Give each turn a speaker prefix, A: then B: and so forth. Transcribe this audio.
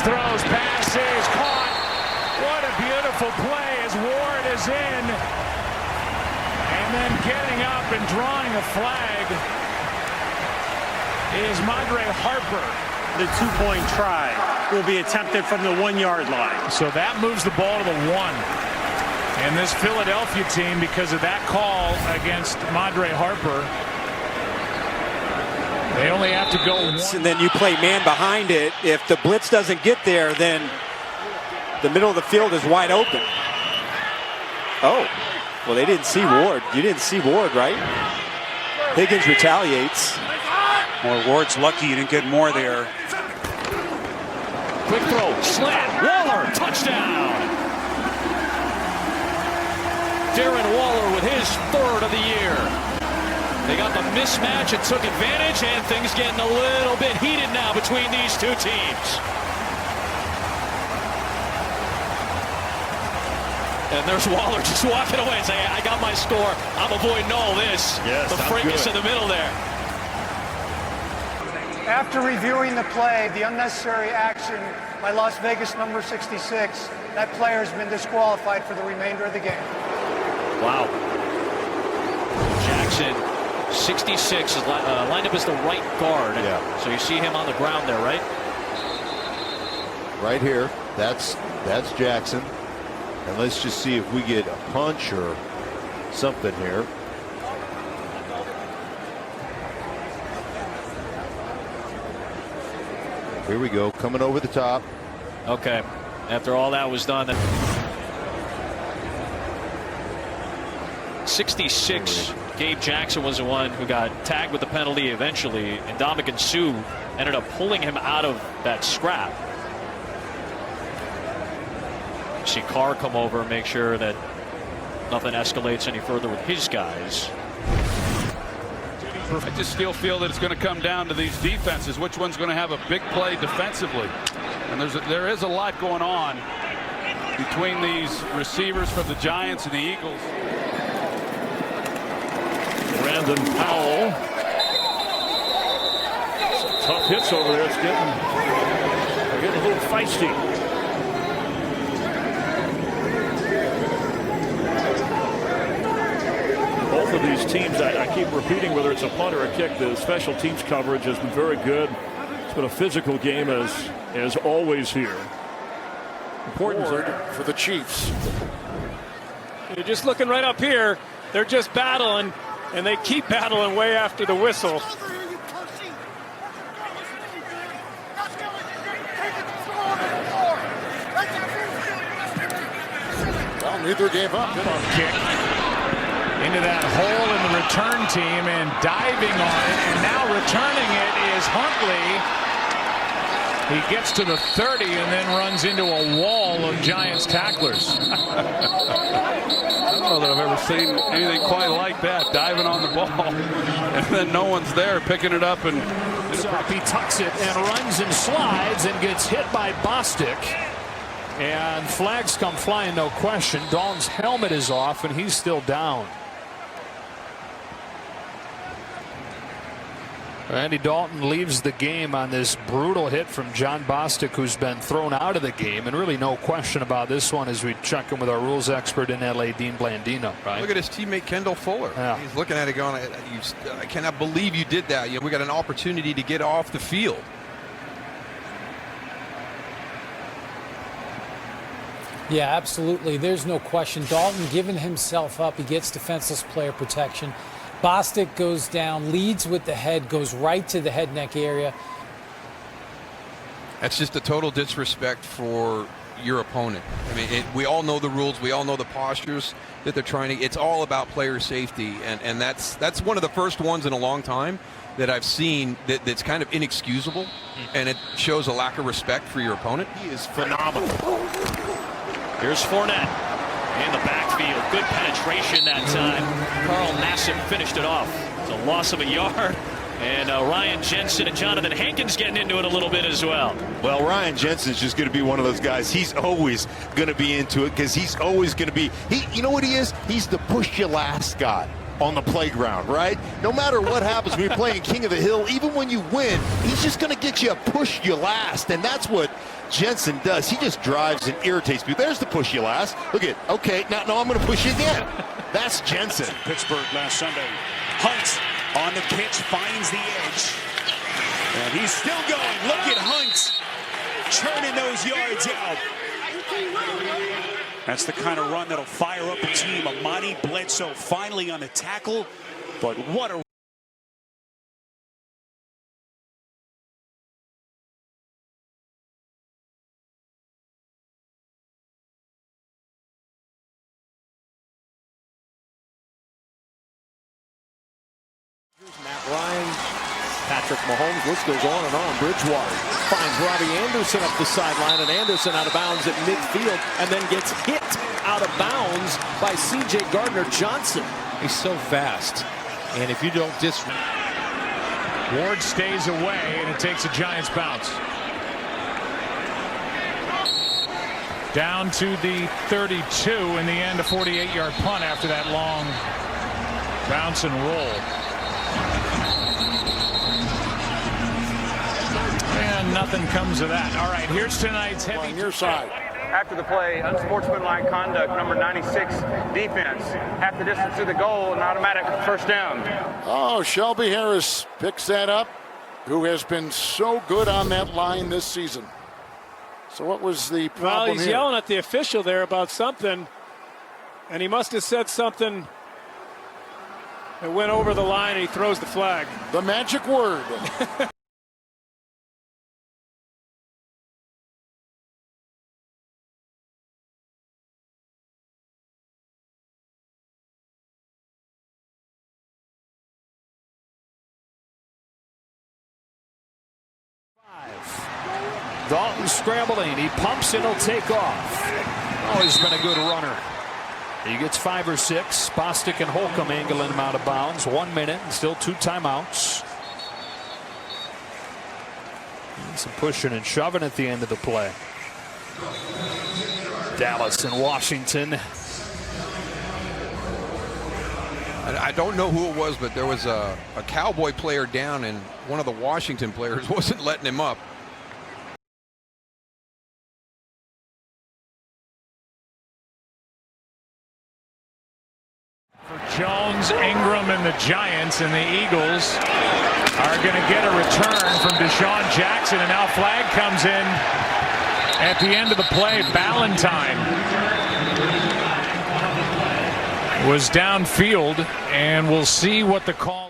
A: fakes, throws, passes, caught. What a beautiful play as Ward is in. And then getting up and drawing a flag is Madre Harper.
B: The two-point try will be attempted from the 1-yard line.
A: So that moves the ball to the 1. And this Philadelphia team, because of that call against Madre Harper, they only have to go 1.
C: And then you play man behind it. If the blitz doesn't get there, then the middle of the field is wide open. Oh, well, they didn't see Ward. You didn't see Ward, right? Higgins retaliates.
D: More Ward's lucky you didn't get more there.
A: Quick throw, slant, Waller, touchdown. Darren Waller with his 3rd of the year. They got the mismatch and took advantage, and things getting a little bit heated now between these two teams. And there's Waller just walking away and saying, I got my score. I'm avoiding all this.
E: Yes,
A: the fracas in the middle there.
F: After reviewing the play, the unnecessary action by Las Vegas number 66, that player has been disqualified for the remainder of the game.
A: Wow. Jackson, 66, is lined up as the right guard.
E: Yeah.
A: So you see him on the ground there, right?
E: Right here. That's Jackson. And let's just see if we get a punch or something here. Here we go, coming over the top.
A: Okay. After all that was done. 66, Gabe Jackson was the one who got tagged with the penalty eventually, and Dominican Sue ended up pulling him out of that scrap. You see Carr come over and make sure that nothing escalates any further with his guys.
G: I just still feel that it's going to come down to these defenses. Which one's going to have a big play defensively? And there is a lot going on between these receivers for the Giants and the Eagles.
H: Brandon Powell. Some tough hits over there. It's getting a little feisty. Both of these teams, I keep repeating, whether it's a punt or a kick, the special teams coverage has been very good. It's been a physical game as always here. Important for the Chiefs.
B: You're just looking right up here. They're just battling, and they keep battling way after the whistle.
E: Well, neither gave up.
A: Good kick into that hole in the return team and diving on it, and now returning it is Huntley. He gets to the 30 and then runs into a wall of Giants tacklers.
G: I don't know that I've ever seen anything quite like that, diving on the ball and then no one's there picking it up, and
A: He tucks it and runs and slides and gets hit by Bostic. And flags come flying, no question. Dalton's helmet is off and he's still down. Andy Dalton leaves the game on this brutal hit from John Bostic, who's been thrown out of the game, and really no question about this one as we check in with our rules expert in LA, Dean Blandino. Right?
I: Look at his teammate Kendall Fuller.
A: Yeah.
I: He's looking at it going, I cannot believe you did that. We got an opportunity to get off the field.
J: Yeah, absolutely. There's no question. Dalton giving himself up. He gets defenseless player protection. Bostic goes down, leads with the head, goes right to the head neck area.
I: That's just a total disrespect for your opponent. I mean, we all know the rules. We all know the postures that they're trying to. It's all about player safety, and that's one of the first ones in a long time that I've seen that's kind of inexcusable, and it shows a lack of respect for your opponent.
E: He is phenomenal.
A: Here's Fournette in the backfield. Good penetration that time. Carl Nassib finished it off. It's a loss of a yard. And Ryan Jensen and Jonathan Hankins getting into it a little bit as well.
E: Well, Ryan Jensen's just going to be one of those guys. He's always going to be into it because he's always going to be. You know what he is? He's the push you last guy. on the playground, right? No matter what happens when you're playing King of the Hill, even when you win, he's just going to get you a push you last, and that's what Jensen does. He just drives and irritates me. There's the push you last. Look at, okay, now I'm going to push you again. That's Jensen.
D: Pittsburgh last Sunday. Hunt on the pitch, finds the edge. And he's still going. Look at Hunt churning those yards out. That's the kind of run that'll fire up a team. Amani Bledsoe finally on the tackle. But what a
K: Matt Ryan, Patrick Mahomes, list goes on and on. Bridgewater finds Robbie Anderson up the sideline, and Anderson out of bounds at midfield, and then gets hit out of bounds by C.J. Gardner-Johnson.
A: He's so fast, and if you don't Ward stays away, and it takes a Giants bounce. Down to the 32 in the end, a 48-yard punt after that long bounce and roll. And nothing comes of that. All right, here's tonight's heavy.
K: On your side.
L: After the play, unsportsmanlike conduct, number 96 defense, half the distance to the goal, an automatic first down.
K: Oh, Shelby Harris picks that up, who has been so good on that line this season. So what was the problem
B: Well, he's
K: here?
B: yelling at the official there about something, and he must have said something that went over the line, and he throws the flag.
K: The magic word.
H: Dalton scrambling. He pumps and he'll take off. Oh, he's been a good runner. He gets 5 or 6. Bostic and Holcomb angling him out of bounds. 1 minute and still 2 timeouts. And some pushing and shoving at the end of the play. Dallas and Washington.
I: I don't know who it was, but there was a Cowboy player down, and one of the Washington players wasn't letting him up.
A: Jones, Ingram, and the Giants, and the Eagles are going to get a return from Deshaun Jackson, and now flag comes in at the end of the play. Ballantyne was downfield, and we'll see what the call